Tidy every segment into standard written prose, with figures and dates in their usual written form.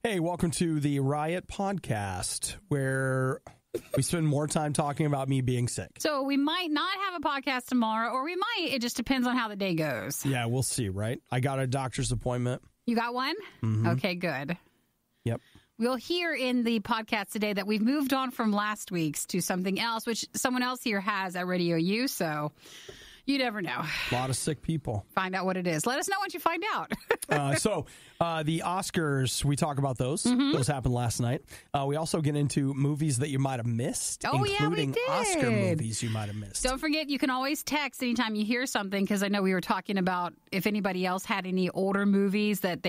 Hey, welcome to the RIOT podcast, where we spend more time talking about me being sick. So we might not have a podcast tomorrow, or we might. It just depends on how the day goes. Yeah, we'll see, right? I got a doctor's appointment. You got one? Mm-hmm. Okay, good. Yep. We'll hear in the podcast today that we've moved on from last week's to something else, which someone else here has at RadioU, so you never know. A lot of sick people. Find out what it is. Let us know once you find out. The Oscars, we talk about those. Mm-hmm. Those happened last night. We also get into movies that you might have missed, Oh, yeah, we including did. Oscar movies you might have missed. Don't forget, you can always text anytime you hear something, because I know we were talking about if anybody else had any older movies that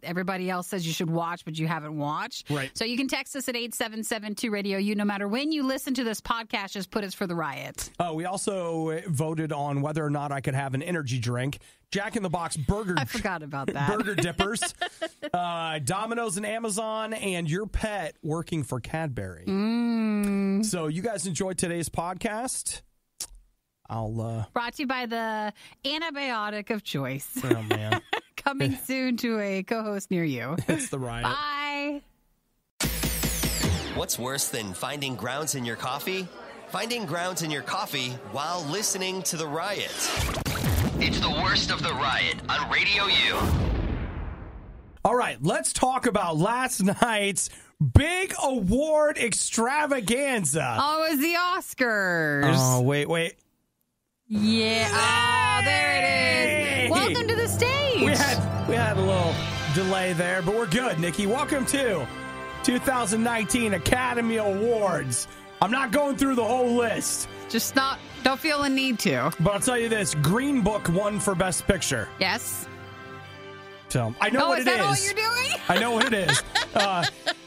everybody else says you should watch, but you haven't watched. Right. So you can text us at 877-2-RADIO-U. No matter when you listen to this podcast, just put us for the riot. We also voted on whether or not I could have an energy drink. Jack in the Box burger. I forgot about that. Burger dippers, Domino's and Amazon, and your pet working for Cadbury. So you guys enjoyed today's podcast. Brought to you by the antibiotic of choice. Oh, man. Coming soon to a co-host near you. It's the riot. Bye. What's worse than finding grounds in your coffee? Finding grounds in your coffee while listening to the riot. It's the worst of the riot on Radio U. All right, let's talk about last night's big award extravaganza. Oh, it was the Oscars. Oh, wait. Yeah. Oh, there it is. Welcome to the stage. We had a little delay there, but we're good, Nikki. Welcome to 2019 Academy Awards. I'm not going through the whole list. Don't feel a need to. But I'll tell you this, Green Book won for Best Picture. Yes. So I know what it is. Is that what you're doing? I know what it is.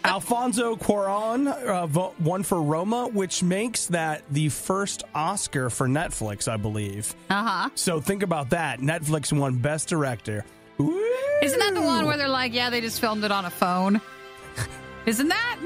Alfonso Cuarón won for Roma, which makes that the first Oscar for Netflix, I believe. Uh-huh. So think about that. Netflix won Best Director. Woo! Isn't that the one where they're like, yeah, they just filmed it on a phone? Isn't that?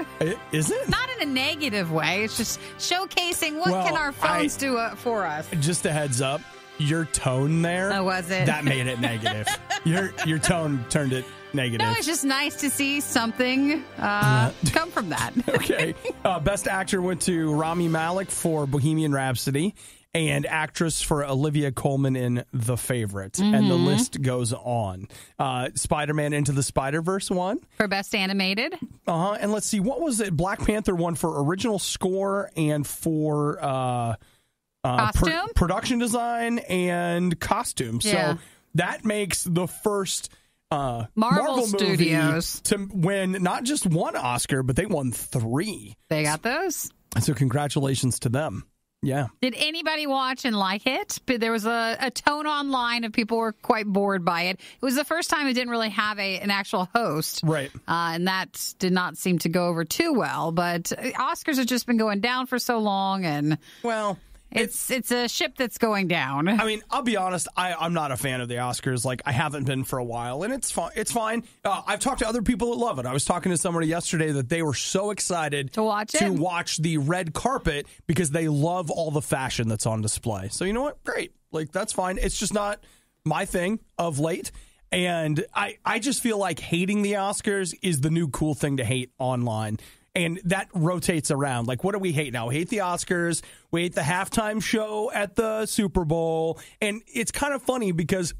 Is it? Not in a negative way. It's just showcasing what can our phones do for us. Just a heads up, your tone there. Oh, was it? That made it negative. Your tone turned it negative. No, it's just nice to see something come from that. Okay. Best actor went to Rami Malek for Bohemian Rhapsody and actress for Olivia Colman in The Favorite. Mm-hmm. And the list goes on. Spider-Man Into the Spider-Verse won. For Best Animated. Uh-huh. And let's see, what was it? Black Panther won for original score and for costume? Production design and costume. Yeah. So that makes the first Marvel Studios to win not just one Oscar, but they won 3. They got those. So congratulations to them. Yeah. Did anybody watch and like it? There was a tone online of people were quite bored by it. It was the first time it didn't really have an actual host. Right. And that did not seem to go over too well. But Oscars have just been going down for so long. And well, it's a ship that's going down. I mean, I'll be honest. I'm not a fan of the Oscars. Like, I haven't been for a while, and it's fine. It's fine. I've talked to other people that love it. I was talking to somebody yesterday that they were so excited to watch the red carpet because they love all the fashion that's on display. So you know what? Great. Like, that's fine. It's just not my thing of late. And I just feel like hating the Oscars is the new cool thing to hate online. And that rotates around. Like, what do we hate now? We hate the Oscars. We hate the halftime show at the Super Bowl. And it's kind of funny because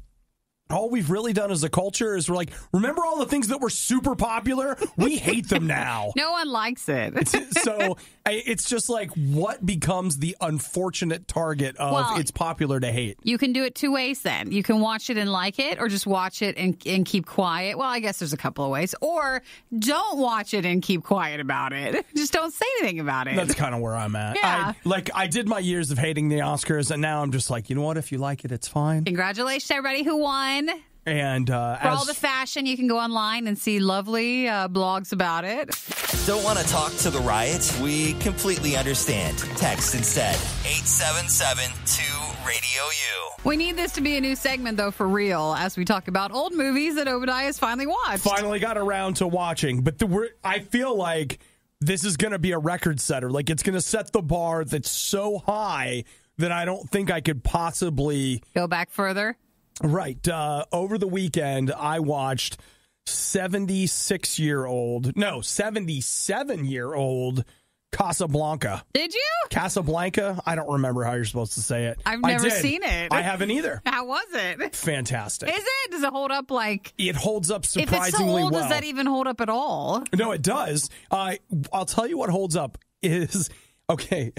all we've really done as a culture is we're like, remember all the things that were super popular? We hate them now. No one likes it. So it's just like, what becomes the unfortunate target of it's popular to hate? You can do it 2 ways then. You can watch it and like it, or just watch it and keep quiet. Well, I guess there's a couple of ways. Or don't watch it and keep quiet about it. Just don't say anything about it. That's kind of where I'm at. Yeah. I did my years of hating the Oscars, and now I'm just like, you know what? If you like it, it's fine. Congratulations to everybody who won. And for all the fashion, you can go online and see lovely blogs about it. Don't want to talk to the riot? We completely understand. Text instead. 877-2-RADIO-U. We need this to be a new segment, though, for real, as we talk about old movies that Obadiah has finally watched. Finally got around to watching. But I feel like this is going to be a record setter. Like, it's going to set the bar that's so high that I don't think I could possibly go back further. Right. Over the weekend, I watched 77-year-old Casablanca. Did you? Casablanca? I don't remember how you're supposed to say it. I've never seen it. I haven't either. How was it? Fantastic. Is it? Does it hold up like... It holds up surprisingly if it's so old, well. does that even hold up at all? No, it does. I'll tell you what holds up is... Okay,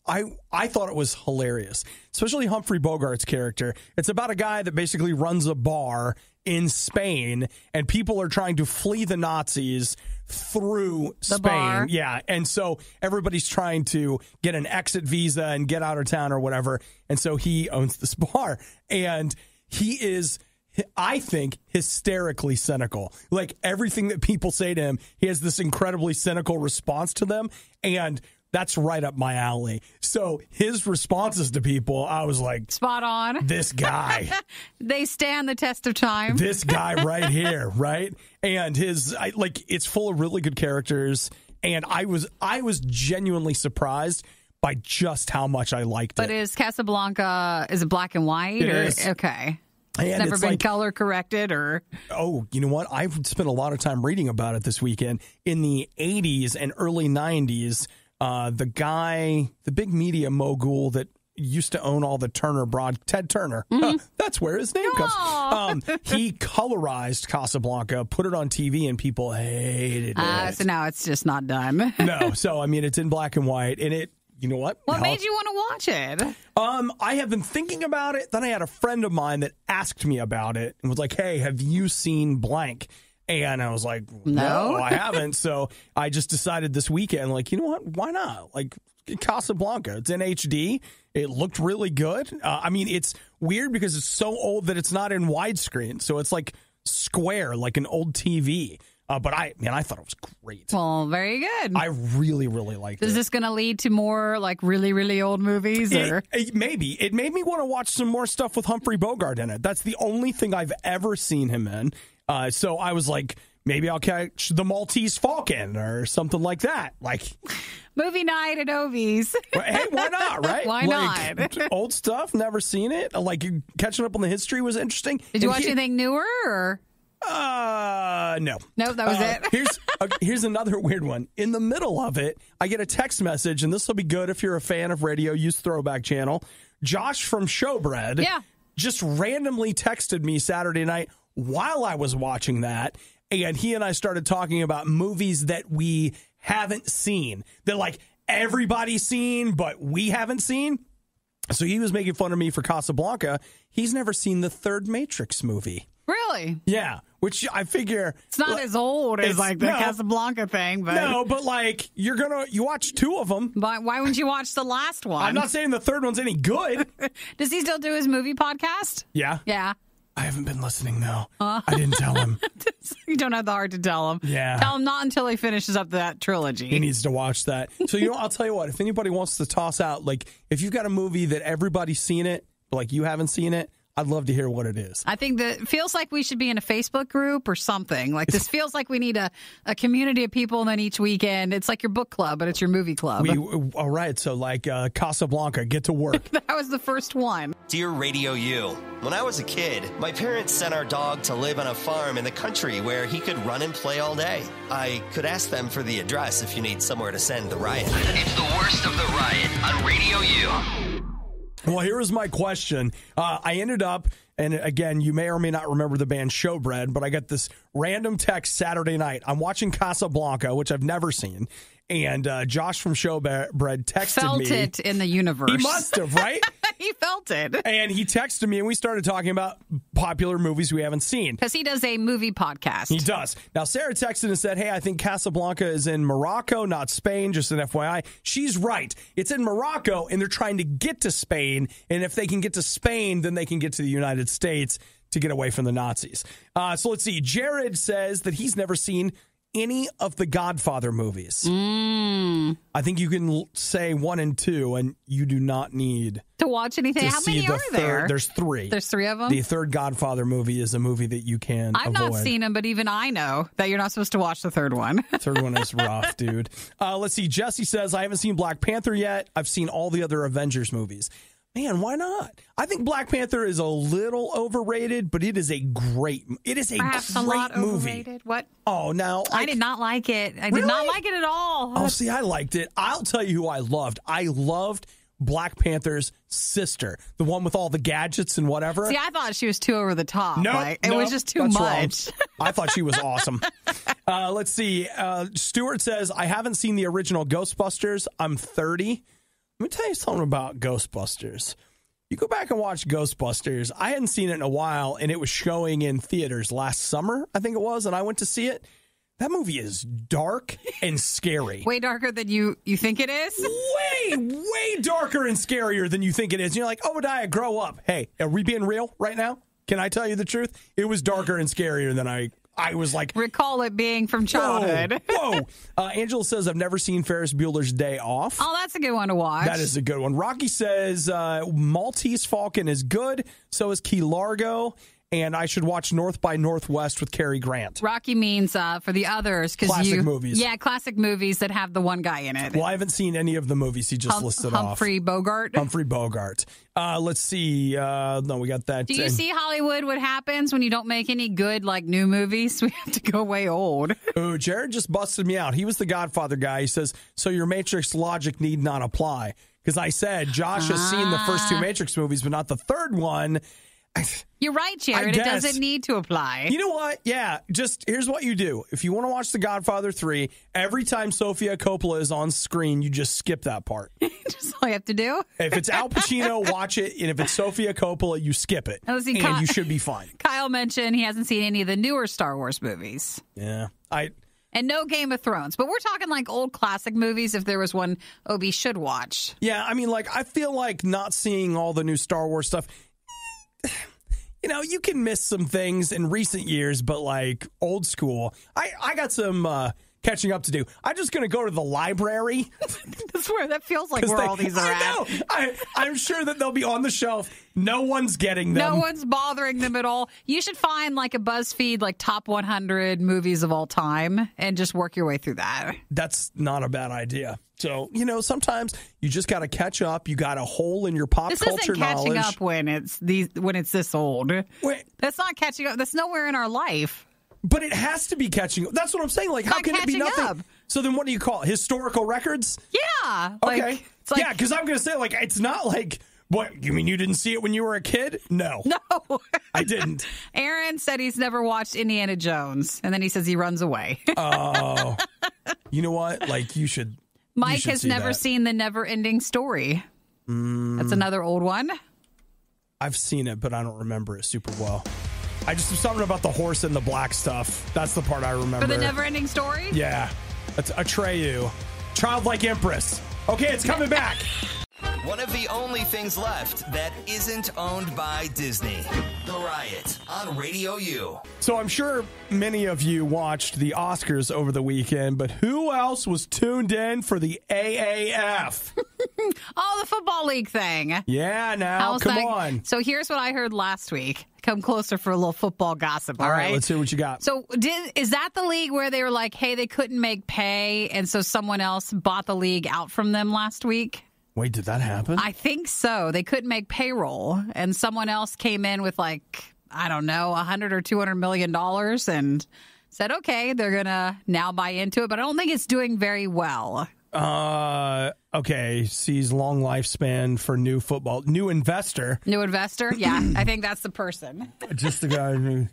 I thought it was hilarious, especially Humphrey Bogart's character. It's about a guy that basically runs a bar in Spain, and people are trying to flee the Nazis through Spain. Bar. Yeah, and so everybody's trying to get an exit visa and get out of town or whatever, and so he owns this bar, and he is... I think hysterically cynical. Like everything that people say to him, he has this incredibly cynical response to them, and that's right up my alley. So his responses to people, I was like, spot on. This guy. They stand the test of time. This guy right here, right? And it's full of really good characters, and I was genuinely surprised by just how much I liked it. But is Casablanca, is it black and white? It is. Okay. And it's never been color corrected or... Oh, you know what? I've spent a lot of time reading about it this weekend. In the 80s and early 90s, the big media mogul that used to own all the Ted Turner, that's where his name comes. He colorized Casablanca, put it on TV, and people hated it. So now it's just not done. No, so I mean, it's in black and white, and it... You know what? What made you want to watch it? I have been thinking about it. Then I had a friend of mine that asked me about it and was like, hey, have you seen blank? And I was like, no, I haven't. So I just decided this weekend, like, you know what? Why not? Like, Casablanca. It's in HD. It looked really good. I mean, it's weird because it's so old that it's not in widescreen. So it's like square, like an old TV. But I thought it was great. Well, very good. I really, really liked it. Is this going to lead to more like really, really old movies? Or? Maybe. It made me want to watch some more stuff with Humphrey Bogart in it. That's the only thing I've ever seen him in. So I was like, maybe I'll catch The Maltese Falcon or something like that. Like movie night at Ovies. Hey, why not, right? Why not? Old stuff, never seen it. Like catching up on the history was interesting. Did you watch anything newer or... No. Nope, that was it. Here's another weird one. In the middle of it, I get a text message, and this will be good if you're a fan of RadioU's Throwback Channel. Josh from Showbread just randomly texted me Saturday night while I was watching that, and he and I started talking about movies that we haven't seen. That like everybody's seen, but we haven't seen. So he was making fun of me for Casablanca. He's never seen the third Matrix movie. Really? Yeah, which I figure... It's not as old as like the Casablanca thing, but... No, but like, you watch two of them. But why wouldn't you watch the last one? I'm not saying the third one's any good. Does he still do his movie podcast? Yeah. Yeah. I haven't been listening, though. I didn't tell him. You don't have the heart to tell him. Yeah. Tell him not until he finishes up that trilogy. He needs to watch that. So, I'll tell you what. If anybody wants to toss out, like, if you've got a movie that everybody's seen it, but like you haven't seen it, I'd love to hear what it is. I think that feels like we should be in a Facebook group or something. Like this feels like we need a community of people, and then each weekend it's like your book club, but it's your movie club. All right, so like Casablanca, get to work. That was the first one. Dear Radio U, when I was a kid, my parents sent our dog to live on a farm in the country where he could run and play all day. I could ask them for the address if you need somewhere to send the Riot. It's the worst of the Riot on Radio U. Well, here is my question. I ended up, and again, you may or may not remember the band Showbread, but I got this random text Saturday night. I'm watching Casablanca, which I've never seen, and Josh from Showbread texted me. Felt it in the universe. He must have, right? He felt it. And he texted me, and we started talking about popular movies we haven't seen. Because he does a movie podcast. He does. Now, Sarah texted and said, hey, I think Casablanca is in Morocco, not Spain, just an FYI. She's right. It's in Morocco, and they're trying to get to Spain. And if they can get to Spain, then they can get to the United States to get away from the Nazis. So let's see. Jared says that he's never seen any of the Godfather movies. I think you can say 1 and 2, and you do not need to watch anything. How many are there? There's 3. There's 3 of them? The third Godfather movie is a movie that you can I've avoid. not seen them, but even I know that you're not supposed to watch the third one. The third one is rough, dude. Let's see. Jesse says, I haven't seen Black Panther yet. I've seen all the other Avengers movies. Man, why not? I think Black Panther is a little overrated, but it is a great Perhaps a lot movie. Overrated. What? Oh, now I did not like it. I Really? did not like it at all. Oh, see, I liked it. I'll tell you who I loved. I loved Black Panther's sister, the one with all the gadgets and whatever. See, I thought she was too over the top. No, It was just too much. I thought she was awesome. Let's see. Stuart says, I haven't seen the original Ghostbusters. I'm 30. Let me tell you something about Ghostbusters. You go back and watch Ghostbusters. I hadn't seen it in a while, and it was showing in theaters last summer, I think it was, and I went to see it. That movie is dark and scary. Way darker than you think it is? Way darker and scarier than you think it is. You're like, Obadiah, grow up. Hey, are we being real right now? Can I tell you the truth? It was darker and scarier than I was like... Recall it being from childhood. Whoa. Angela says, I've never seen Ferris Bueller's Day Off. Oh, that's a good one to watch. That is a good one. Rocky says, Maltese Falcon is good. So is Key Largo. And I should watch North by Northwest with Cary Grant. Rocky means for the others. Classic movies. Yeah, classic movies that have the one guy in it. Well, I haven't seen any of the movies he just listed Humphrey Bogart. Humphrey Bogart. Let's see. No, we got that. Do you see Hollywood, what happens when you don't make any good, new movies? We have to go way old. Oh, Jared just busted me out. He was the Godfather guy. He says, so your Matrix logic need not apply. Because I said, Josh has seen the first two Matrix movies, but not the third one. You're right, Jared. It doesn't need to apply. You know what? Yeah, just here's what you do. If you want to watch The Godfather 3, every time Sofia Coppola is on screen, you just skip that part. Just all you have to do. If it's Al Pacino, watch it. And if it's Sofia Coppola, you skip it. And you should be fine. Kyle mentioned he hasn't seen any of the newer Star Wars movies. Yeah. And no Game of Thrones. But we're talking old classic movies if there was one Obi should watch. Yeah, I mean, I feel like not seeing all the new Star Wars stuff... you can miss some things in recent years, but old school, I got some catching up to do. I'm just going to go to the library. That's where that feels like where all these are at. I know. I'm sure that they'll be on the shelf. No one's getting them. No one's bothering them at all. You should find a BuzzFeed top 100 movies of all time and just work your way through that. That's not a bad idea. So, sometimes you just got to catch up. You got a hole in your pop culture knowledge. This isn't catching up when it's this old. Wait. That's not catching up. That's nowhere in our life. But it has to be catching up. That's what I'm saying. How can it be nothing? Up. So then what do you call it? Historical records? Yeah. Okay. Yeah, because I'm going to say, it's not what, you mean you didn't see it when you were a kid? No. No. I didn't. Aaron said he's never watched Indiana Jones, and then he says he runs away. Oh. You know what? You should... Mike has never seen The Never-Ending Story. That's another old one. I've seen it, but I don't remember it super well. I just something about the horse and the black stuff. That's the part I remember. For The Never-Ending Story? Yeah. That's Atreyu. Childlike Empress. Okay, it's coming back. One of the only things left that isn't owned by Disney. The Riot on RadioU. So I'm sure many of you watched the Oscars over the weekend, but who else was tuned in for the AAF? Oh, the Football League thing. Yeah, now, come on. So here's what I heard last week. Come closer for a little football gossip, all right? Let's hear what you got. So is that the league where they were hey, they couldn't make pay, and so someone else bought the league out from them last week? Wait, did that happen? I think so. They couldn't make payroll, and someone else came in with I don't know, $100 or $200 million and said, okay, they're going to now buy into it, but I don't think it's doing very well. Okay, sees long lifespan for new investor. New investor? Yeah, I think that's the person. Just the guy who...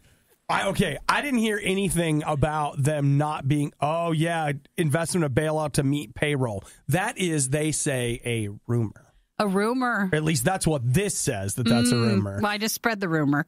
I didn't hear anything about them not being, investment of bailout to meet payroll. That is, they say, a rumor. A rumor? Or at least that's what this says, that's a rumor. Well, I just spread the rumor.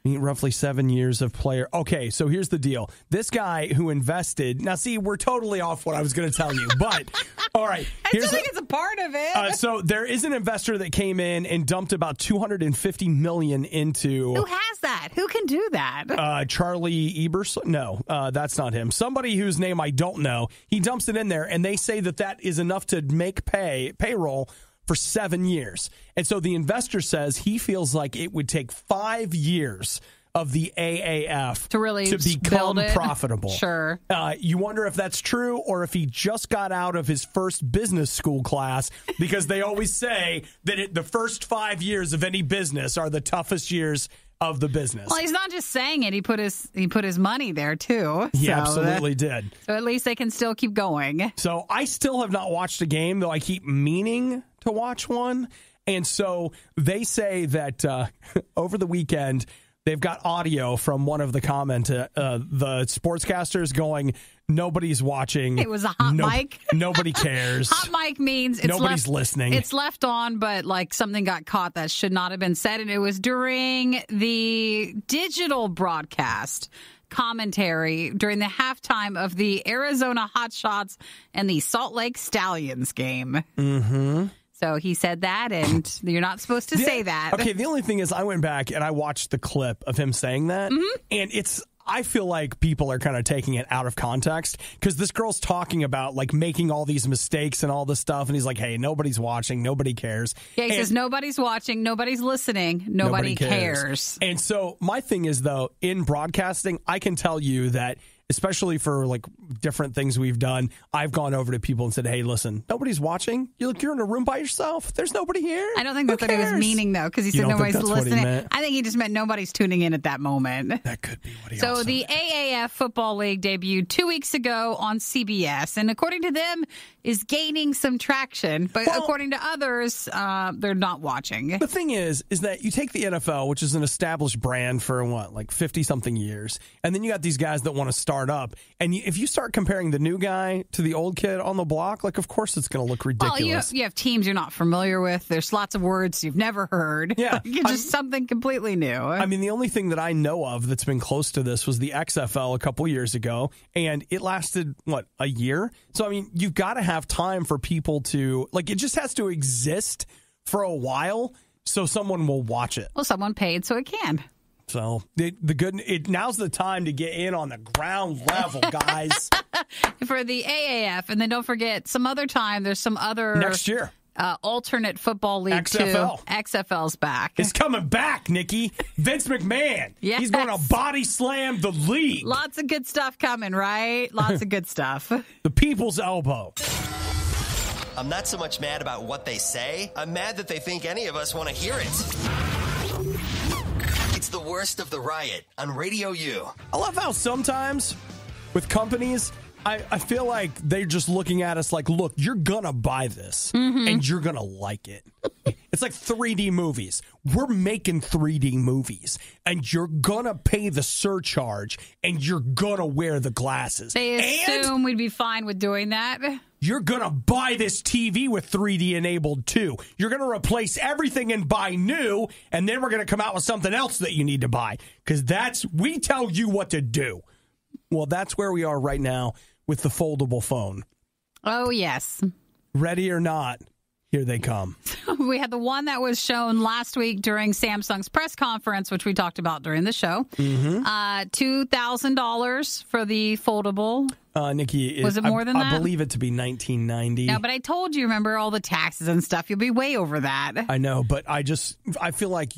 Roughly 7 years of player. Okay, so here's the deal. This guy who invested... Now, see, we're totally off what I was going to tell you, but... All right. I still think it's a part of it. So there is an investor that came in and dumped about $250 million into... Who has that? Who can do that? Charlie Eberson? No, that's not him. Somebody whose name I don't know. He dumps it in there, and they say that is enough to make payroll for 7 years. And so the investor says he feels like it would take 5 years of the AAF to really become profitable. Sure. You wonder if that's true or if he just got out of his first business school class, because they always say that the first 5 years of any business are the toughest years of the business. Well, he's not just saying it. He put his money there, too. He absolutely did. So at least they can still keep going. So I still have not watched a game, though I keep meaning to watch one. And so they say that over the weekend, they've got audio from one of the the sportscasters going, nobody's watching. It was a hot mic. Nobody cares. Hot mic means nobody's listening. It's left on, but like something got caught that should not have been said. And it was during the digital broadcast commentary during the halftime of the Arizona Hotshots and the Salt Lake Stallions game. Mm-hmm. So he said that, and you're not supposed to say that. Okay, the only thing is I went back and I watched the clip of him saying that, and I feel like people are kind of taking it out of context, because this girl's talking about like making all these mistakes and all this stuff, and he's like, hey, nobody's watching, nobody cares. Yeah, he says nobody's watching, nobody's listening, nobody cares. And so my thing is, though, in broadcasting, I can tell you that, especially for like different things we've done, I've gone over to people and said, hey, listen, nobody's watching. You're in a room by yourself. There's nobody here. I don't think that's what he was meaning, though, because he said nobody's listening. I think he just meant nobody's tuning in at that moment. That could be what he So the AAF Football League debuted 2 weeks ago on CBS, and according to them, is gaining some traction. But according to others, they're not watching. The thing is that you take the NFL, which is an established brand for like 50-something years, and then you got these guys that want to start up, and if you start comparing the new guy to the old kid on the block, like, of course it's going to look ridiculous. Well, you have teams you're not familiar with. There's lots of words you've never heard. Yeah. It's just something completely new. I mean, the only thing that I know of that's been close to this was the XFL a couple years ago, and it lasted, a year? So, I mean, you've got to have time for people to, like, it just has to exist for a while so someone will watch it. Well, someone paid so it can. So now's the time to get in on the ground level, guys. For the AAF, and then don't forget, some other time, there's some other next year alternate football league XFL. too. XFL's back. It's coming back, Nikki. Vince McMahon. Yes. He's going to body slam the league. Lots of good stuff coming, right? Lots of good stuff. The people's elbow. I'm not so much mad about what they say. I'm mad that they think any of us want to hear it. It's the worst of the riot on RadioU. I love how sometimes with companies, I feel like they're just looking at us like, look, you're going to buy this and you're going to like it. It's like 3D movies. We're making 3D movies and you're going to pay the surcharge and you're going to wear the glasses. They assume we'd be fine with doing that. You're going to buy this TV with 3D enabled too. You're going to replace everything and buy new, and then we're going to come out with something else that you need to buy, because we tell you what to do. Well, that's where we are right now with the foldable phone. Oh, yes. Ready or not, here they come. We had the one that was shown last week during Samsung's press conference, which we talked about during the show. Mm-hmm. $2,000 for the foldable. Nikki, was it more than that? I believe it to be $19.90. Yeah, but I told you, remember all the taxes and stuff. You'll be way over that. I know, but I feel like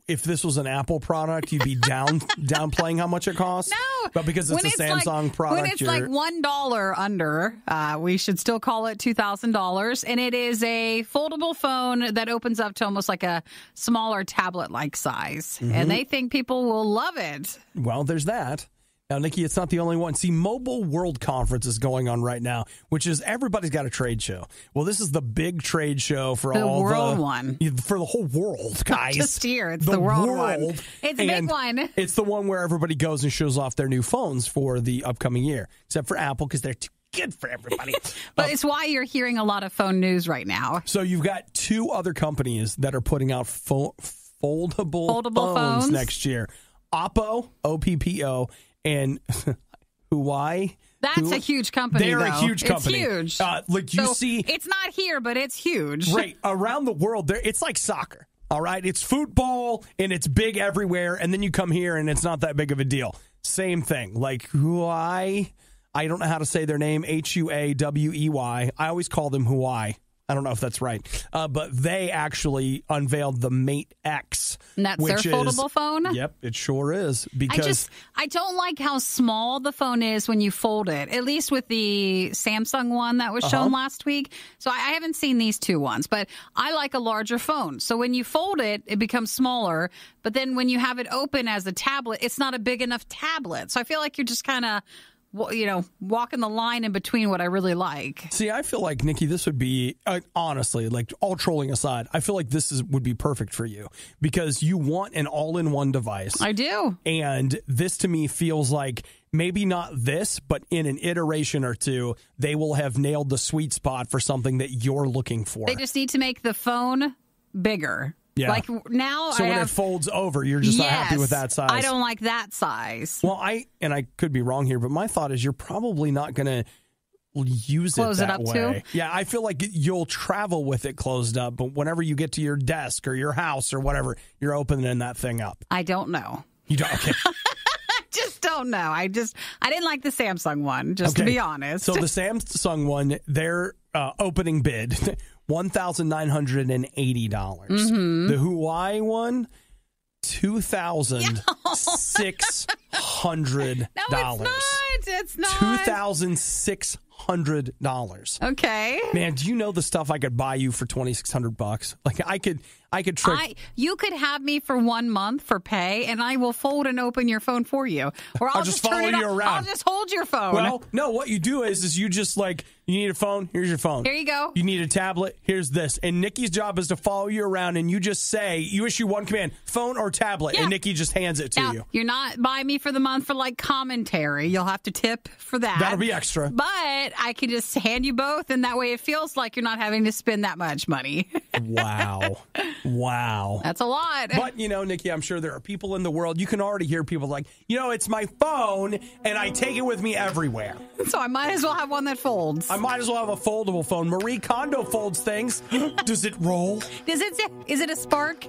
if this was an Apple product, you'd be downplaying how much it costs. No, but because it's a Samsung product, when it's like $1 under, we should still call it $2,000. And it is a foldable phone that opens up to almost like a smaller tablet-like size, and they think people will love it. Well, there's that. Now, Nikki, it's not the only one. See, Mobile World Conference is going on right now, which is everybody's got a trade show. Well, this is the big trade show for the world one. For the whole world, guys. Not just here. It's the world one. It's a big one. It's the one where everybody goes and shows off their new phones for the upcoming year, except for Apple, because they're too good for everybody. But it's why you're hearing a lot of phone news right now. So you've got two other companies that are putting out foldable phones next year. Oppo, O-P-P-O, and Huawei. That's a huge company. They're a huge company. It's huge. You see, it's not here, but it's huge. Right. Around the world, it's like soccer. All right. It's football and it's big everywhere. And then you come here and it's not that big of a deal. Same thing. Like Huawei. I don't know how to say their name. Huawei. I always call them Huawei. I don't know if that's right. But they actually unveiled the Mate X. And that's their foldable phone? Yep, it sure is. Because I don't like how small the phone is when you fold it, at least with the Samsung one that was shown last week. So I haven't seen these two ones, but I like a larger phone. So when you fold it, it becomes smaller. But then when you have it open as a tablet, it's not a big enough tablet. So I feel like you're just kind of, walking the line in between what I really like. See, I feel like, Nikki, this would be, honestly, like all trolling aside, I feel like would be perfect for you because you want an all-in-one device. I do. And this to me feels like maybe not this, but in an iteration or two, they will have nailed the sweet spot for something that you're looking for. They just need to make the phone bigger. Yeah. Like now, so when it folds over, you're just not happy with that size. I don't like that size. Well, I could be wrong here, but my thought is you're probably not going to use Close it it that up way. too? Yeah, I feel like you'll travel with it closed up, but whenever you get to your desk or your house or whatever, you're opening that thing up. I don't know. You don't? Okay. I just don't know. I didn't like the Samsung one, just to be honest. So the Samsung one, their opening bid, $1,980. Mm-hmm. The Hawaii one, $2,600. No, it's not. $2,600. Okay. Man, do you know the stuff I could buy you for $2,600? Like I could trick. You could have me for 1 month for pay, and I will fold and open your phone for you. Or I'll just follow you around. I'll just hold your phone. Well, no, what you do is you just like, you need a phone, here's your phone. Here you go. You need a tablet, here's this. And Nikki's job is to follow you around, and you just say, you issue one command, phone or tablet, and Nikki just hands it to you. You're not buying me for the month for like commentary. You'll have to tip for that. That'll be extra. But I can just hand you both, and that way it feels like you're not having to spend that much money. Wow. That's a lot. But, Nikki, I'm sure there are people in the world, you can already hear people like, it's my phone, and I take it with me everywhere. So I might as well have one that folds. I might as well have a foldable phone. Marie Kondo folds things. Does it roll? Is it a Spark?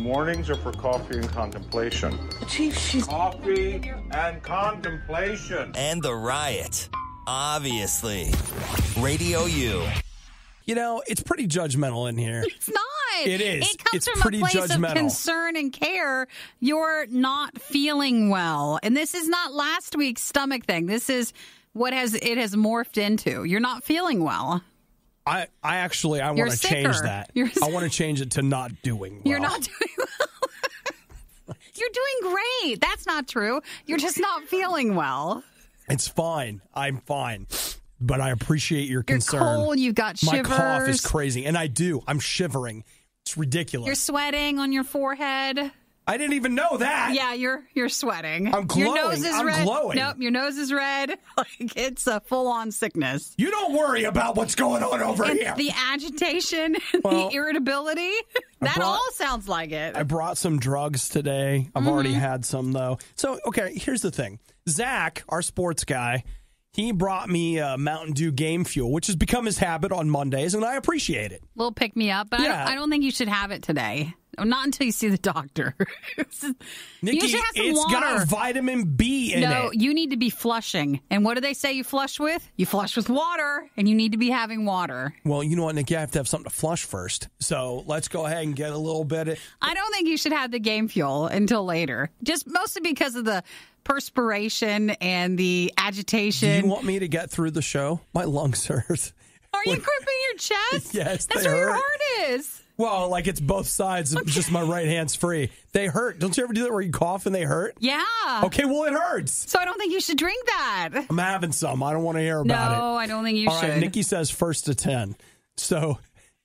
Mornings are for coffee and contemplation. Coffee and contemplation. And the riot. Obviously. RadioU. It's pretty judgmental in here. It's not. It is. It comes It's from pretty a place judgmental. of concern and care. You're not feeling well. And this is not last week's stomach thing. This is what it has morphed into. You're not feeling well. I want to change that. I want to change it to not doing well. You're not doing well. You're doing great. That's not true. You're just not feeling well. It's fine. I'm fine. But I appreciate your concern. You're cold. You've got shivers. My cough is crazy. And I do. I'm shivering. It's ridiculous. You're sweating on your forehead. I didn't even know that. Yeah, you're sweating. I'm glowing. Your nose is I'm red. glowing. Nope, your nose is red. Like it's a full-on sickness. You don't worry about what's going on over here. The agitation, the irritability. That all sounds like it. I brought some drugs today. I've already had some, though. So, okay, here's the thing. Zach, our sports guy, he brought me Mountain Dew Game Fuel, which has become his habit on Mondays, and I appreciate it. Little pick me up, but I don't think you should have it today. Not until you see the doctor. Nikki, you should have some it's water. got vitamin B in it. No, you need to be flushing. And what do they say you flush with? You flush with water, and you need to be having water. Well, you know what, Nikki? I have to have something to flush first. So let's go ahead and get a little bit of... I don't think you should have the Game Fuel until later. Just mostly because of the perspiration and the agitation. Do you want me to get through the show? My lungs hurt. Are you gripping your chest? Yes, That's they where your hurt. heart is. Well, like it's both sides, just my right hand's free. They hurt. Don't you ever do that where you cough and they hurt? Yeah. Okay, well, it hurts. So I don't think you should drink that. I'm having some. I don't want to hear about it. No, I don't think you should. should. All right, Nikki says 1st to 10. So,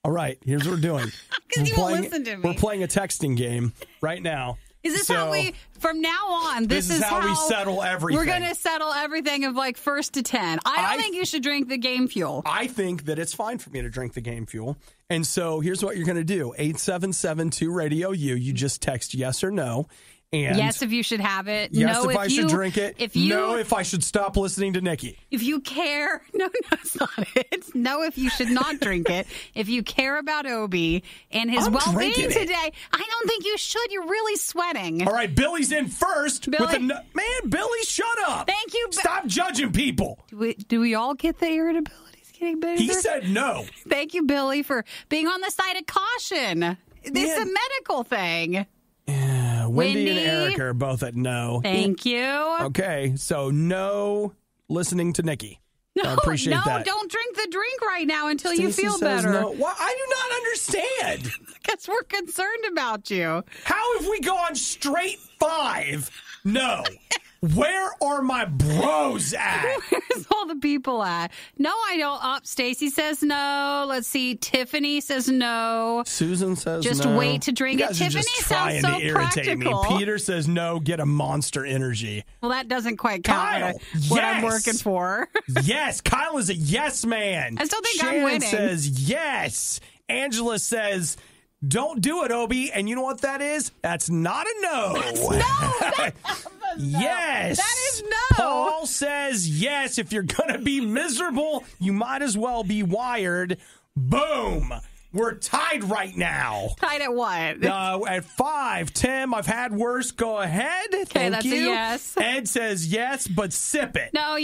all right, here's what we're doing. Because you won't listen to me. We're playing a texting game right now. Is this how we, from now on, this is how we settle everything. We're going to settle everything of like 1st to 10. I don't think you should drink the Game Fuel. I think that it's fine for me to drink the Game Fuel. And so here's what you're going to do. 877-2-RADIO-U. You just text yes or no. And yes, if you should have it. Yes, no, if I should drink it. No, if I should stop listening to Nikki. If you care. No, it's not it. No, if you should not drink it. If you care about Obi and his well-being today, I don't think you should. You're really sweating. All right, Billy's in first. Billy? Man, Billy, shut up. Thank you. Stop judging people. Do we all get the irritability scale? getting better? He said no. Thank you, Billy, for being on the side of caution. This is a medical thing. Yeah, Wendy and Eric are both at no. Thank you. Okay, so no listening to Nikki. I appreciate that. Don't drink the drink right now until Stacey you feel says better. No. Well, I do not understand. Because we're concerned about you. How have we gone straight 5? No. Where are my bros at? Where's all the people at? No, I don't. Stacy says no. Let's see. Tiffany says no. Susan says just no. wait to drink you it. guys Tiffany are just sounds trying so to irritate practical. me. Peter says no. Get a Monster Energy. Well, that doesn't quite count Kyle, what I'm working for. Yes, Kyle is a yes man. I still think Shannon I'm winning. Says yes. Angela says, don't do it, Obi. And you know what that is? That's not a no. Yes. That is no. Paul says yes. If you're going to be miserable, you might as well be wired. Boom. We're tied right now. Tied at what? At 5. Tim, I've had worse. Go ahead. Thank that's you. a yes. Ed says yes, but sip it. No,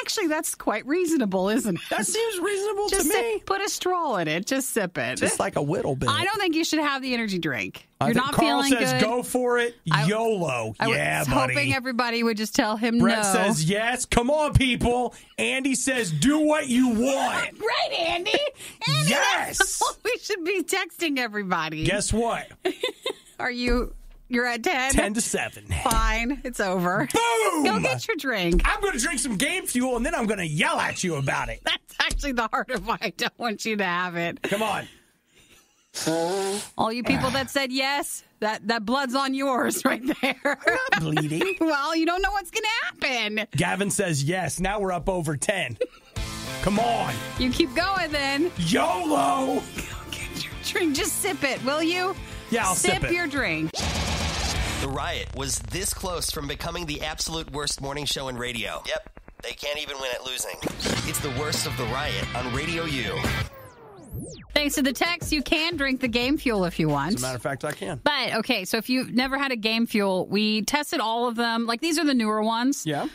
actually, that's quite reasonable, isn't it? That seems reasonable Just to me. put a straw in it. Just sip it. Just like a whittle bit. I don't think you should have the energy drink. I You're think not Carl feeling says good. go for it. YOLO. I Yeah, was buddy. hoping everybody would just tell him Brett no. says yes. Come on, people. Andy says do what you want. Right, Andy. Andy, Yes. that's all we should be texting everybody. Guess what? You're at 10? 10 to 7. Fine. It's over. Boom. Go get your drink. I'm going to drink some Game Fuel, and then I'm going to yell at you about it. That's actually the heart of why I don't want you to have it. Come on. All you people that said yes, that blood's on yours right there. I'm not bleeding. Well, you don't know what's going to happen. Gavin says yes. Now we're up over 10. Come on. You keep going then. YOLO. Go get your drink. Just sip it, will you? Yeah, I'll sip it. your drink. The Riot was this close from becoming the absolute worst morning show in radio. Yep, they can't even win at losing. It's the worst of the Riot on RadioU. Thanks to the text, you can drink the Game Fuel if you want. As a matter of fact, I can. But, okay, so if you've never had a Game Fuel, we tested all of them. Like, these are the newer ones. Yeah.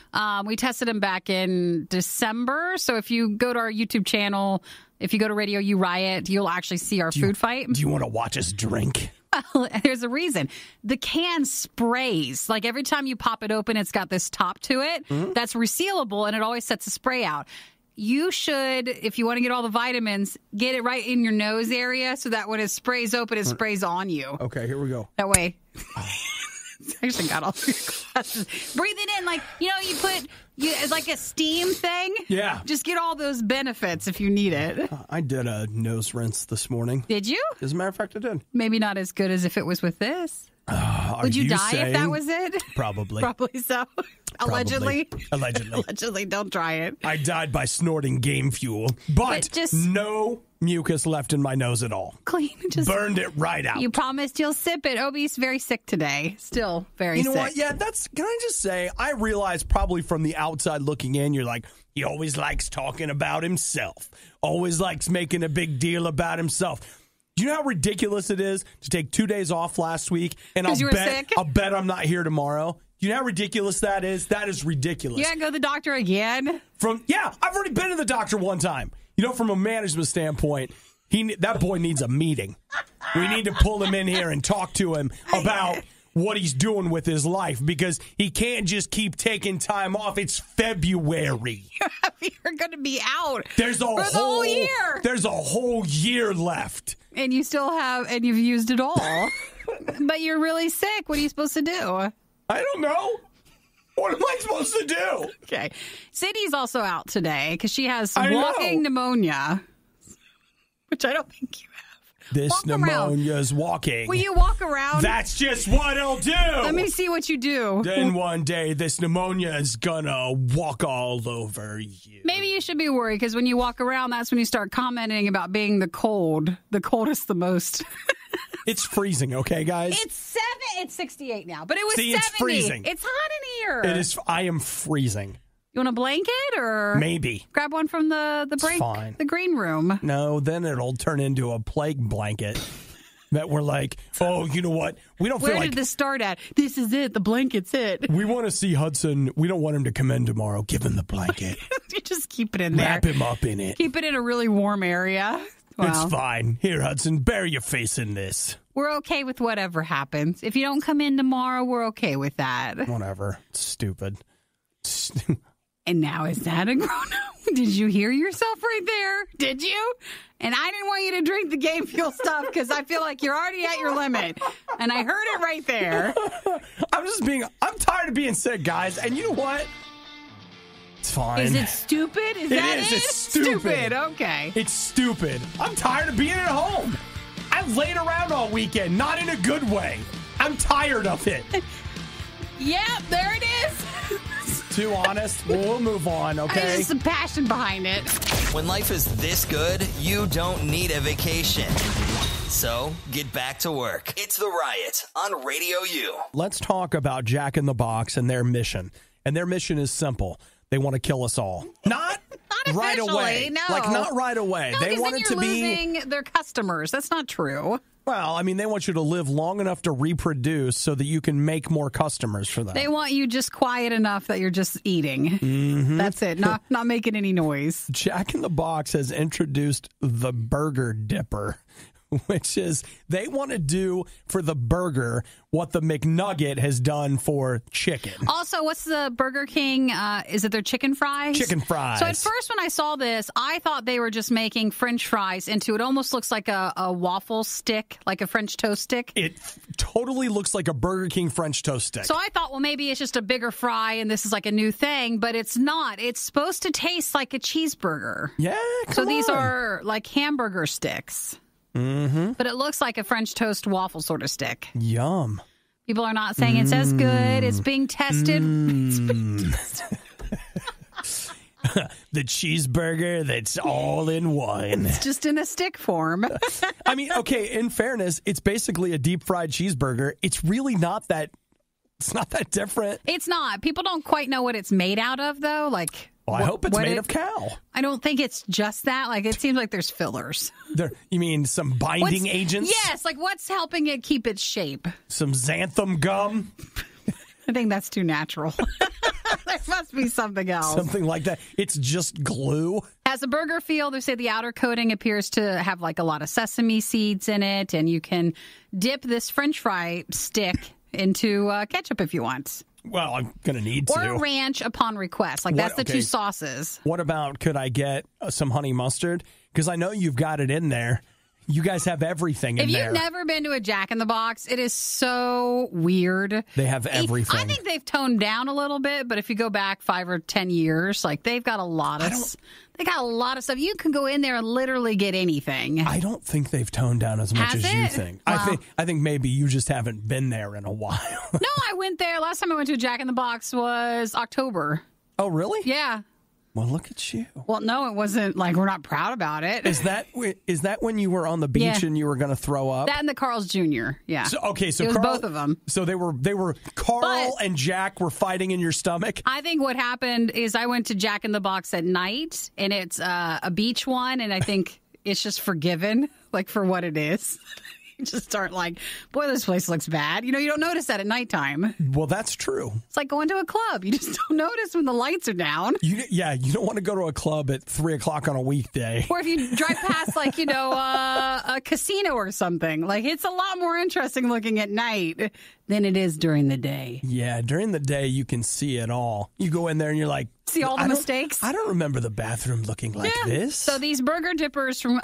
We tested them back in December. So if you go to our YouTube channel, if you go to RadioU Riot, you'll actually see our food fight. Do you want to watch us drink? Well, there's a reason. The can sprays. Like, every time you pop it open, it's got this top to it that's resealable, and it always sets a spray out. You should, if you want to get all the vitamins, get it right in your nose area so that when it sprays open, it sprays on you. Okay, here we go. That way. I actually got all three glasses. Breathe it in. Like, it's like a steam thing. Yeah. Just get all those benefits if you need it. I did a nose rinse this morning. Did you? As a matter of fact, I did. Maybe not as good as if it was with this. Would you die if that was it? Probably. Probably so. Allegedly. Allegedly, don't try it. I died by snorting Game Fuel, but just no mucus left in my nose at all. Clean. Just burned it right out. You promised you'll sip it. Obi's very sick today. Still very sick. You know what? Yeah, can I just say, I realize probably from the outside looking in, you're like, he always likes talking about himself. Always likes making a big deal about himself. Do you know how ridiculous it is to take 2 days off last week? And I'll bet I'm not here tomorrow. Do you know how ridiculous that is? That is ridiculous. You gotta go to the doctor again? I've already been to the doctor one time. From a management standpoint, that boy needs a meeting. We need to pull him in here and talk to him about what he's doing with his life because he can't just keep taking time off. It's February. You're going to be out There's the whole year. There's a whole year left. And you still and you've used it all. But you're really sick. What are you supposed to do? I don't know. What am I supposed to do? Okay. Cindy's also out today because she has walking pneumonia, which I don't think you have. This pneumonia's walking. Will you walk around? That's just what it'll do. Let me see what you do. Then one day, this pneumonia is gonna walk all over you. Maybe you should be worried because when you walk around, that's when you start commenting about being the coldest the most. It's freezing, okay, guys? It's 68 now, but it was 70. It's freezing. It's hot in here. It is. I am freezing. You want a blanket or maybe grab one from the break, fine. The green room? No, then it'll turn into a plague blanket. that we're like, oh, you know what? We don't feel Where like did this start at? This is it. The blanket's it. we want to see Hudson. We don't want him to come in tomorrow. Give him the blanket. You just keep it in there. Wrap him up in it. Keep it in a really warm area. It's fine. Here, Hudson, bury your face in this. We're okay with whatever happens. If you don't come in tomorrow, we're okay with that. Whatever. Stupid. And now is that a grown-up? Did you hear yourself right there? Did you? And I didn't want you to drink the game fuel stuff because I feel like you're already at your limit. And I heard it right there. I'm tired of being sick, guys. And you know what? It's fine. Is it stupid? Is that it? It's stupid. Okay. It's stupid. I'm tired of being at home. I've laid around all weekend, not in a good way. I'm tired of it. Yeah, there it is. Too honest. We'll move on, okay? There's some passion behind it. When life is this good, you don't need a vacation. So, get back to work. It's The Riot on Radio U. Let's talk about Jack in the Box and their mission. And their mission is simple. They want to kill us all. Not right away. No. Like, not right away. No, they want it to be losing their customers. That's not true. Well, I mean, they want you to live long enough to reproduce so that you can make more customers for them. They want you just quiet enough that you're just eating. Mm-hmm. That's it. Not making any noise. Jack in the Box has introduced the Burger Dipper, which is they want to do for the burger what the McNugget has done for chicken. Also, what's the Burger King? Is it their chicken fries? Chicken fries. So at first when I saw this, I thought they were just making French fries into, it almost looks like a waffle stick, like a French toast stick. It totally looks like a Burger King French toast stick. So I thought, well, maybe it's just a bigger fry and this is like a new thing, but it's not. It's supposed to taste like a cheeseburger. Yeah, So these are like hamburger sticks. Mm-hmm. But it looks like a French toast waffle sort of stick. Yum. People are not saying it's as good. It's being tested. It's being tested. The cheeseburger that's all in one. It's just in a stick form. I mean, okay, in fairness, it's basically a deep fried cheeseburger. It's really not that, it's not that different. It's not. People don't quite know what it's made out of, though. Like, well, I hope it's made of cow. I don't think it's just that. Like, it seems like there's fillers. You mean some binding agents? Yes, like what's helping it keep its shape? Some xanthan gum? I think that's too natural. There must be something else. Something like that. It's just glue. As a burger feel, they say the outer coating appears to have like a lot of sesame seeds in it, and you can dip this French fry stick into ketchup if you want. Well, I'm going to need to. Or ranch upon request. Like, that's the two sauces. What about, could I get some honey mustard? Because I know you've got it in there. You guys have everything in there. If you've never been to a Jack in the Box, it is so weird. They have everything. I think they've toned down a little bit, but if you go back 5 or 10 years, like they've got a lot of stuff. You can go in there and literally get anything. I don't think they've toned down as much as you think. Well, I think maybe you just haven't been there in a while. No, I went there. Last time I went to a Jack in the Box was October. Oh, really? Yeah. Well, look at you. Well, no, it wasn't like we're not proud about it. Is that when you were on the beach and you were going to throw up? That and the Carl's Jr. Yeah. So it was both of them. So they were Carl and Jack were fighting in your stomach? I think what happened is I went to Jack in the Box at night, and it's a beach one, and I think it's just forgiven, like for what it is. You just aren't like, boy, this place looks bad. You know, you don't notice that at nighttime. Well, that's true. It's like going to a club. You just don't notice when the lights are down. You don't want to go to a club at 3 o'clock on a weekday. Or if you drive past, like, a casino or something. Like, it's a lot more interesting looking at night than it is during the day. Yeah, during the day, you can see it all. You go in there and you're like, see all the mistakes? I don't remember the bathroom looking like this. So these burger dippers from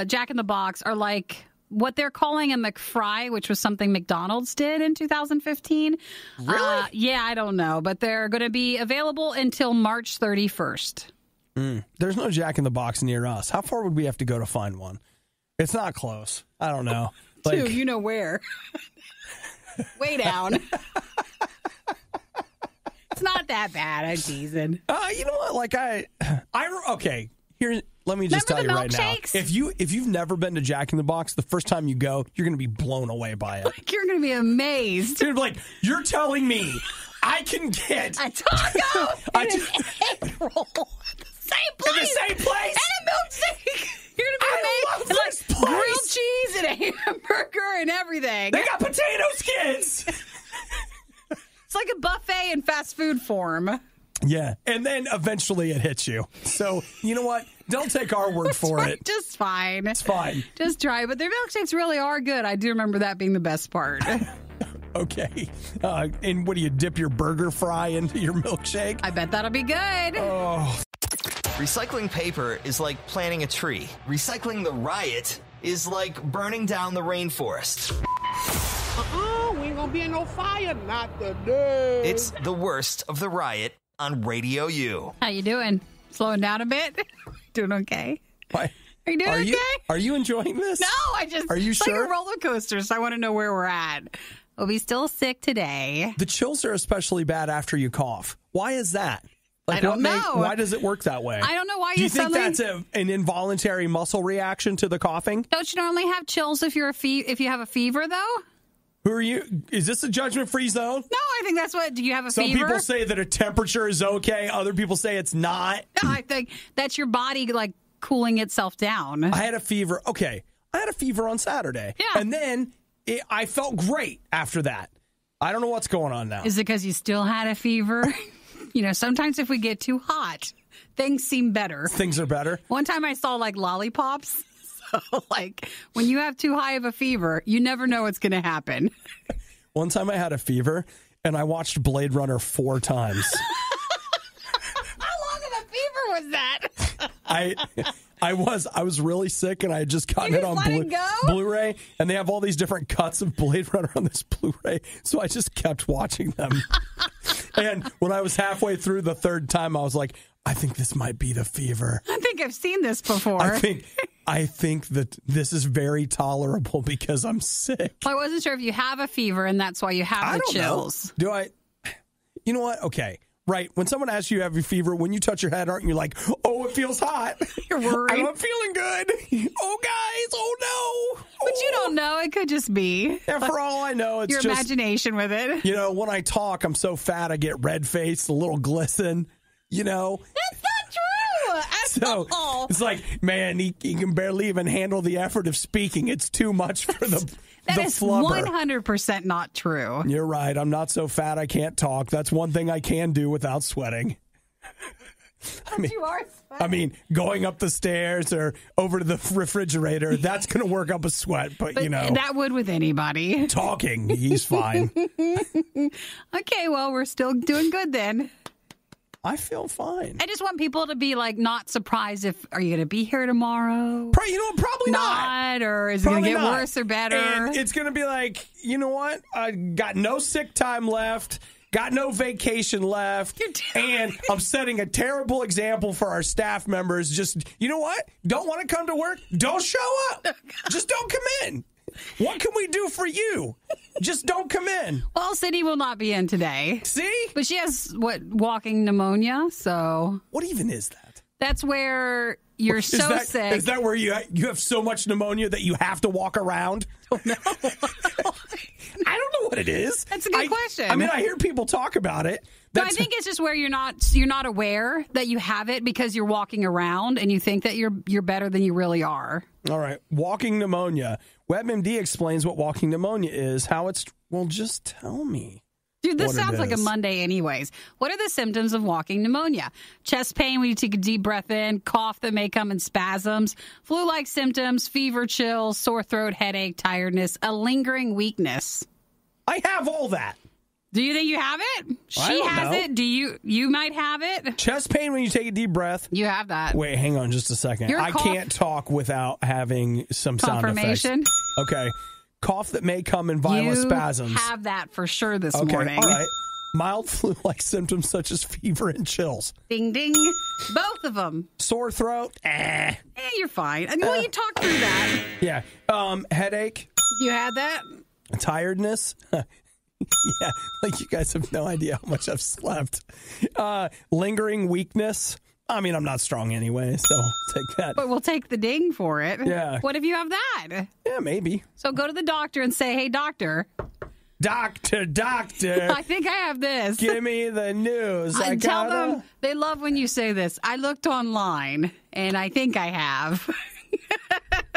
Jack in the Box are like what they're calling a McFry, which was something McDonald's did in 2015. Really? Yeah, I don't know. But they're going to be available until March 31st. There's no Jack in the Box near us. How far would we have to go to find one? It's not close. I don't know. Like, you know where. Way down. It's not that bad. I'm teasing. You know what? Like okay. Here, let me just tell you right now. If you've never been to Jack in the Box, the first time you go, you're going to be blown away by it. Like, you're going to be amazed. You're like, you're telling me I can get a taco and an egg roll at the same place. In the same place? And a milkshake. You're going to be amazed. Love this place. Grilled cheese and a hamburger everything. They got potato skins. It's like a buffet in fast food form. Yeah, and then eventually it hits you. So, you know what? Don't take our word for it. Just fine. It's fine. Just try it. But their milkshakes really are good. I do remember that being the best part. Okay. And what do you dip your burger fry into your milkshake? I bet that'll be good. Oh. Recycling paper is like planting a tree. Recycling the RIOT is like burning down the rainforest. We ain't gonna be in no fire, not today. It's the worst of the RIOT on RadioU. How you doing? Slowing down a bit? Doing okay? Why? Are you doing okay? Are you enjoying this? No, Are you it's sure? like a roller coaster, so I want to know where we're at. We'll be still sick today. The chills are especially bad after you cough. Why is that? I don't know. Why does it work that way? I don't know why Do you you think suddenly... that's an involuntary muscle reaction to the coughing? Don't you normally have chills if you have a fever, though? Who are you? Is this a judgment-free zone? No, I think that's what... Do you have a Some fever? people say that a temperature is okay. Other people say it's not. No, I think that's your body, like, cooling itself down. I had a fever. Okay. I had a fever on Saturday. Yeah. And then I felt great after that. I don't know what's going on now. Is it because you still had a fever? You know, sometimes if we get too hot, things seem better. Things are better? One time I saw, like, lollipops. So, like, when you have too high of a fever, you never know what's going to happen. One time I had a fever, and I watched Blade Runner 4 times. How long of a fever was that? I was really sick, and I had just gotten You it just on let it go? Blu-ray, and they have all these different cuts of Blade Runner on this Blu-ray, so I just kept watching them. And when I was halfway through the third time, I was like, I think this might be the fever. I think I've seen this before. I think that this is very tolerable because I'm sick. I wasn't sure if you have a fever and that's why you have the chills. Do I? You know what? Okay. Right. When someone asks you have a fever, when you touch your head, aren't you like, oh, it feels hot? You're worried. I'm not feeling good. Oh, guys. Oh, no. But you don't know. It could just be. Yeah, for all I know, it's your just imagination with it. You know, when I talk, I'm so fat, I get red face, a little glisten, you know. That's not true at all. It's like, man, he can barely even handle the effort of speaking. It's too much for the That is flubber. 100% not true. You're right. I'm not so fat I can't talk. That's one thing I can do without sweating. You are sweating. I mean, going up the stairs or over to the refrigerator, that's going to work up a sweat. But, you know. That would with anybody. Talking, he's fine. Okay, well, we're still doing good then. I feel fine. I just want people to be like not surprised if are you going to be here tomorrow? You know, probably not. Or is it going to get worse or better? And it's going to be like, you know what? I got no sick time left. Got no vacation left. And I'm setting a terrible example for our staff members. Just, you know what? Don't want to come to work? Don't show up. Just don't come in. What can we do for you? Just don't come in. Well, Cindy will not be in today. See? But she has, walking pneumonia, so... What even is that? That's where you're so sick. Is that where you have so much pneumonia that you have to walk around? Oh, no. I don't know what it is. That's a good question. I mean, I hear people talk about it. No, I think it's just where you're not aware that you have it because you're walking around and you think that you're better than you really are. All right. Walking pneumonia. WebMD explains what walking pneumonia is, how it's... Well, just tell me. Dude, this sounds like a Monday anyways. What are the symptoms of walking pneumonia? Chest pain when you take a deep breath in, cough that may come in spasms, flu-like symptoms, fever, chills, sore throat, headache, tiredness, a lingering weakness. I have all that. Do you think you have it? She has it. Do you might have it? Chest pain when you take a deep breath. You have that. Wait, hang on just a second. I can't talk without having some sound effects. Okay. Cough that may come in violent spasms. You have that for sure this morning. All right. Mild flu-like symptoms such as fever and chills. Ding, ding. Both of them. Sore throat. You're fine. Well, you talk through that. Yeah. Headache. You had that? Tiredness. Yeah, like you guys have no idea how much I've slept. Lingering weakness. I mean, I'm not strong anyway, so take that. But we'll take the ding for it. Yeah. What if you have that? Yeah, maybe. So go to the doctor and say, hey, doctor. Doctor. I think I have this. Give me the news. Tell them they love when you say this. I looked online, and I think I have.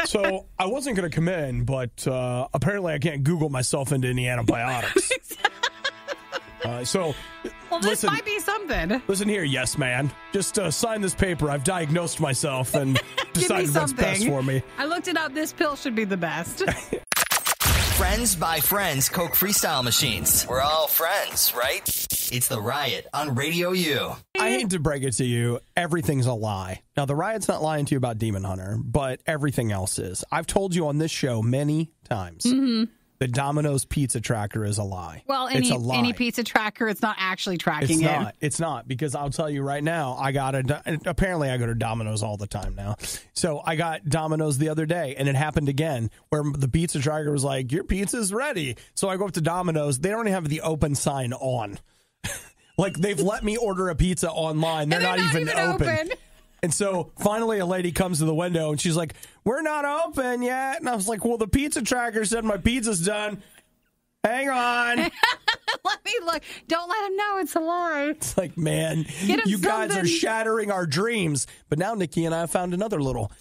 So I wasn't going to come in, but apparently I can't Google myself into any antibiotics. Well, this might be something. Listen here, yes, man. Just sign this paper. I've diagnosed myself and decided what's best for me. I looked it up. This pill should be the best. Friends by Friends Coke Freestyle Machines. We're all friends, right? It's the Riot on RadioU. I hate to break it to you, everything's a lie. Now, the Riot's not lying to you about Demon Hunter, but everything else is. I've told you on this show many times. The Domino's pizza tracker is a lie. Well, any pizza tracker, it's not actually tracking it. It's not, because I'll tell you right now, apparently I go to Domino's all the time now. So I got Domino's the other day, and it happened again, where the pizza tracker was like, your pizza's ready. So I go up to Domino's. They don't have the open sign on. Like, they've let me order a pizza online. They're not even open. And so finally a lady comes to the window and she's like, we're not open yet. And I was like, well, the pizza tracker said my pizza's done. Hang on. Let me look. Don't let him know it's a lie. It's like, man, you guys are shattering our dreams. But now Nikki and I have found another little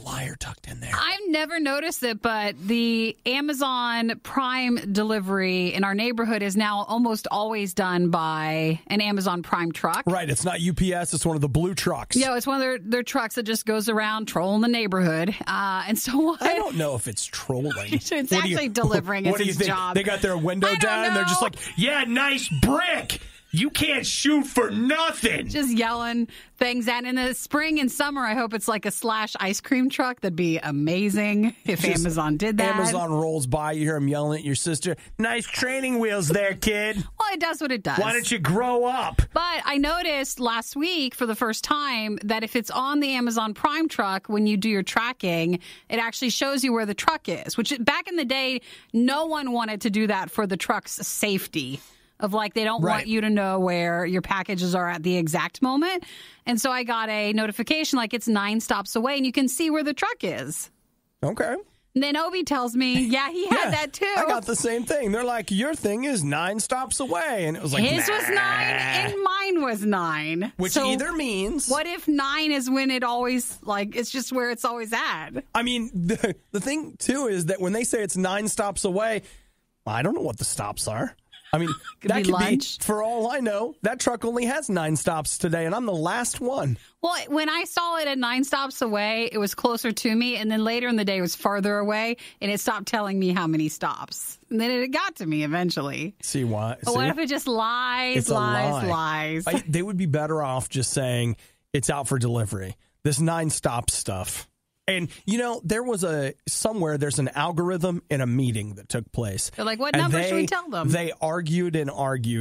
liar tucked in there. I've never noticed it, but the Amazon Prime delivery in our neighborhood is now almost always done by an Amazon Prime truck. Right. It's not UPS. It's one of the blue trucks. Yeah, it's one of their trucks that just goes around trolling the neighborhood. And so I don't know if it's trolling. It's actually delivering. What do you think? Job. They got their window down and they're just like, yeah, nice brick. You can't shoot for nothing. Just yelling things. And in the spring and summer, I hope it's like a Slash ice cream truck. That'd be amazing if Amazon did that. Amazon rolls by, you hear him yelling at your sister, nice training wheels there, kid. Well, it does what it does. Why don't you grow up? But I noticed last week for the first time that if it's on the Amazon Prime truck, when you do your tracking, it actually shows you where the truck is, which back in the day, no one wanted to do that for the truck's safety. Of like, they don't want you to know where your packages are at the exact moment. And so I got a notification like it's 9 stops away and you can see where the truck is. Okay. And then Obi tells me, yeah, he had that too. I got the same thing. They're like, your thing is 9 stops away. And it was like, his was 9 and mine was 9. Which either means. What if 9 is when it always, like, it's just where it's always at? I mean, the thing too is that when they say it's 9 stops away, I don't know what the stops are. I mean, that could be, for all I know, that truck only has 9 stops today, and I'm the last one. Well, when I saw it at 9 stops away, it was closer to me, and then later in the day, it was farther away, and it stopped telling me how many stops. And then it got to me eventually. See what? But what if it just lies? They would be better off just saying it's out for delivery. This 9 stop stuff. And, you know, there's an algorithm in a meeting that took place. They're like, what number should we tell them? They argued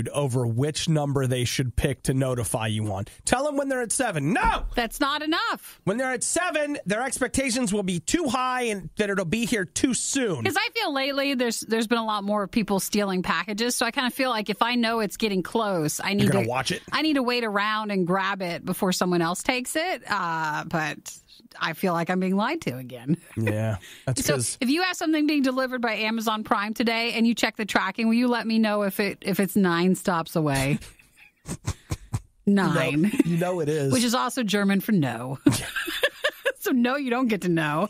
over which number they should pick to notify you on. Tell them when they're at 7. No! That's not enough. When they're at 7, their expectations will be too high and that it'll be here too soon. Because I feel lately there's been a lot more people stealing packages. So I kind of feel like if I know it's getting close, I need to watch it. I need to wait around and grab it before someone else takes it. But I feel like I'm being lied to again. Yeah. That's so if you have something being delivered by Amazon Prime today and you check the tracking, will you let me know if it's 9 stops away? 9. You know it is. Which is also German for no. So no, you don't get to know.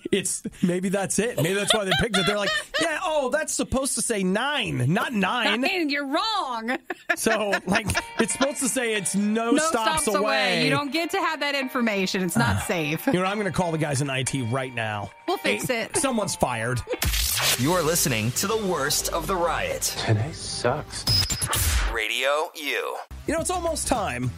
Maybe that's it. Maybe that's why they picked it. They're like, yeah, that's supposed to say 9, not 9. You're wrong. So, like, it's supposed to say it's no stops away. You don't get to have that information. It's not safe. You know, I'm going to call the guys in IT right now. We'll fix it. Someone's fired. You're listening to the worst of the riot. Today sucks. RadioU. You know, it's almost time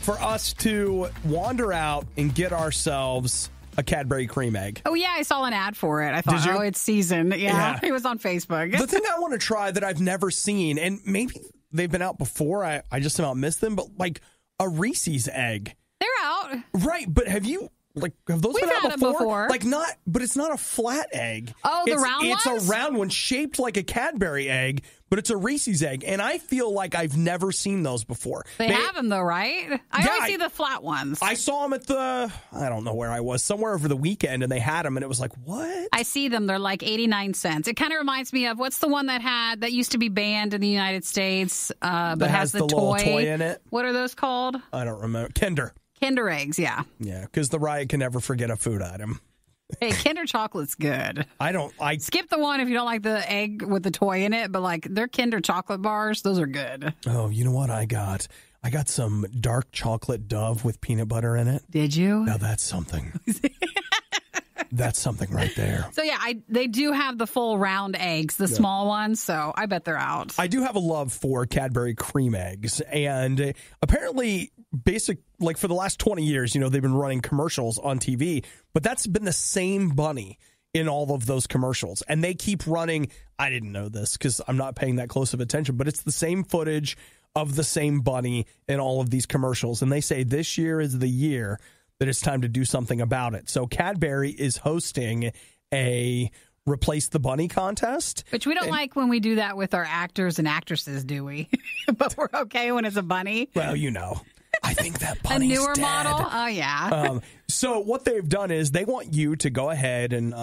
for us to wander out and get ourselves a Cadbury Creme Egg. Oh, yeah, I saw an ad for it. I thought, it's season. Yeah, it was on Facebook. The thing I want to try that I've never seen, and maybe they've been out before, I just about missed them, but like a Reese's egg. They're out. Right, but have those been out before? Like but it's not a flat egg. Oh, the round ones? It's a round one shaped like a Cadbury egg, but it's a Reese's egg, and I feel like I've never seen those before. They have them, though, right? I always see the flat ones. I saw them at I don't know where I was, somewhere over the weekend, and they had them, and it was like, what? I see them. They're like 89 cents. It kind of reminds me of, what's the one that used to be banned in the United States, but has the little toy in it? What are those Called? I don't remember. Kinder Eggs, yeah. Yeah, because the Riot can never forget a food item. Hey, Kinder Chocolate's good. I skip the one if you don't like the egg with the toy in it, but like their Kinder chocolate bars, those are good. Oh, you know what I got? I got some dark chocolate Dove with peanut butter in it. Did you? Now that's something. That's something right there. So yeah, they do have the full round eggs, the small ones, so I bet they're out. I do have a love for Cadbury Creme Eggs, and apparently like for the last 20 years, they've been running commercials on TV, but that's been the same bunny in all of those commercials, and they keep running. I didn't know this because I'm not paying that close of attention, but it's the same footage of the same bunny in all of these commercials, and they say this year is the year that it's time to do something about it. So Cadbury is hosting a Replace the Bunny contest. Which we don't like when we do that with our actors and actresses, do we? But we're okay when it's a bunny. Well, I think that bunny's a newer dead. model? Oh, yeah. So what they've done is they want you to go ahead and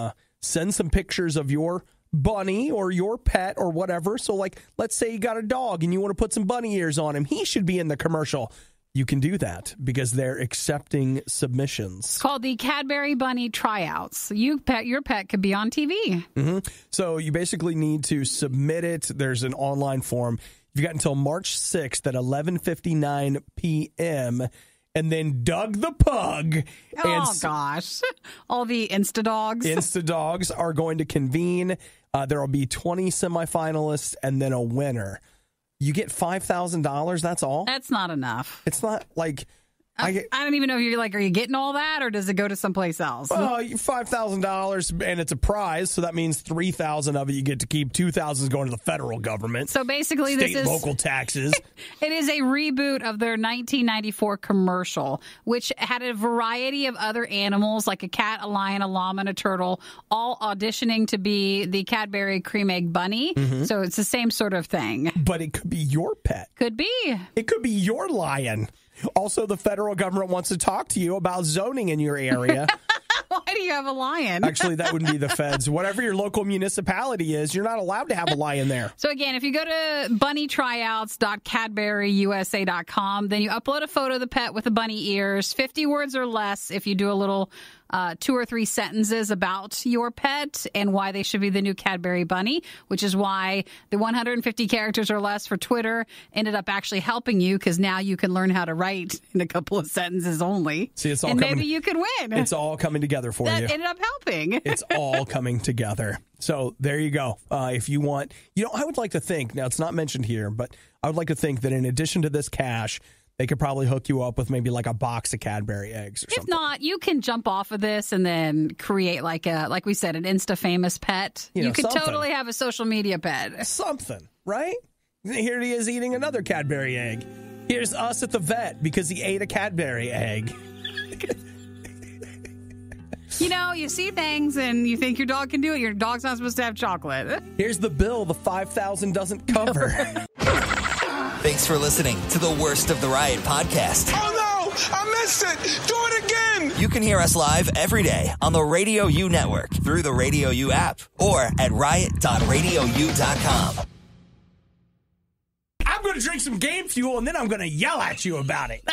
send some pictures of your bunny or your pet or whatever. So like, let's say you got a dog and you want to put some bunny ears on him. He should be in the commercial. You can do that because they're accepting submissions. It's called the Cadbury Bunny Tryouts. Your pet could be on TV. Mm-hmm. So you basically need to submit it. There's an online form. You've got until March 6th at 11:59 p.m. And then Doug the Pug. Gosh. All the Instadogs. Instadogs are going to convene. There will be 20 semifinalists and then a winner. You get $5,000. That's all. That's not enough. It's not like I don't even know if you're like, are you getting all that or does it go to someplace else? Well, $5,000 and it's a prize, so that means $3,000 of it you get to keep. $2,000 is going to the federal government. So basically, this is local taxes. It is a reboot of their 1994 commercial, which had a variety of other animals like a cat, a lion, a llama, and a turtle, all auditioning to be the Cadbury Creme Egg Bunny. Mm-hmm. So it's the same sort of thing. But it could be your pet. Could be. It could be your lion. Also, the federal government wants to talk to you about zoning in your area. Why do you have a lion? Actually, that wouldn't be the feds. Whatever your local municipality is, you're not allowed to have a lion there. So again, if you go to bunnytryouts.cadburyusa.com, then you upload a photo of the pet with the bunny ears, 50 words or less if you do a little 2 or 3 sentences about your pet and why they should be the new Cadbury Bunny, which is why the 150 characters or less for Twitter ended up actually helping you because now you can learn how to write in a couple of sentences only. See, it's all and coming, maybe you can win. It's all coming together for that you. That ended up helping. It's all coming together. So there you go. If you want, I would like to think, now it's not mentioned here, but I would like to think that in addition to this cash, they could probably hook you up with maybe like a box of Cadbury eggs or something. If not, you can jump off of this and then create like we said, an Insta-famous pet. You could totally have a social media pet. Something, right? Here he is eating another Cadbury egg. Here's us at the vet because he ate a Cadbury egg. You see things and you think your dog can do it. Your dog's not supposed to have chocolate. Here's the bill the $5,000 doesn't cover. Thanks for listening to the Worst of the Riot podcast. Oh, no! I missed it! Do it again! You can hear us live every day on the RadioU network through the RadioU app or at riot.radiou.com. I'm going to drink some Game Fuel and then I'm going to yell at you about it.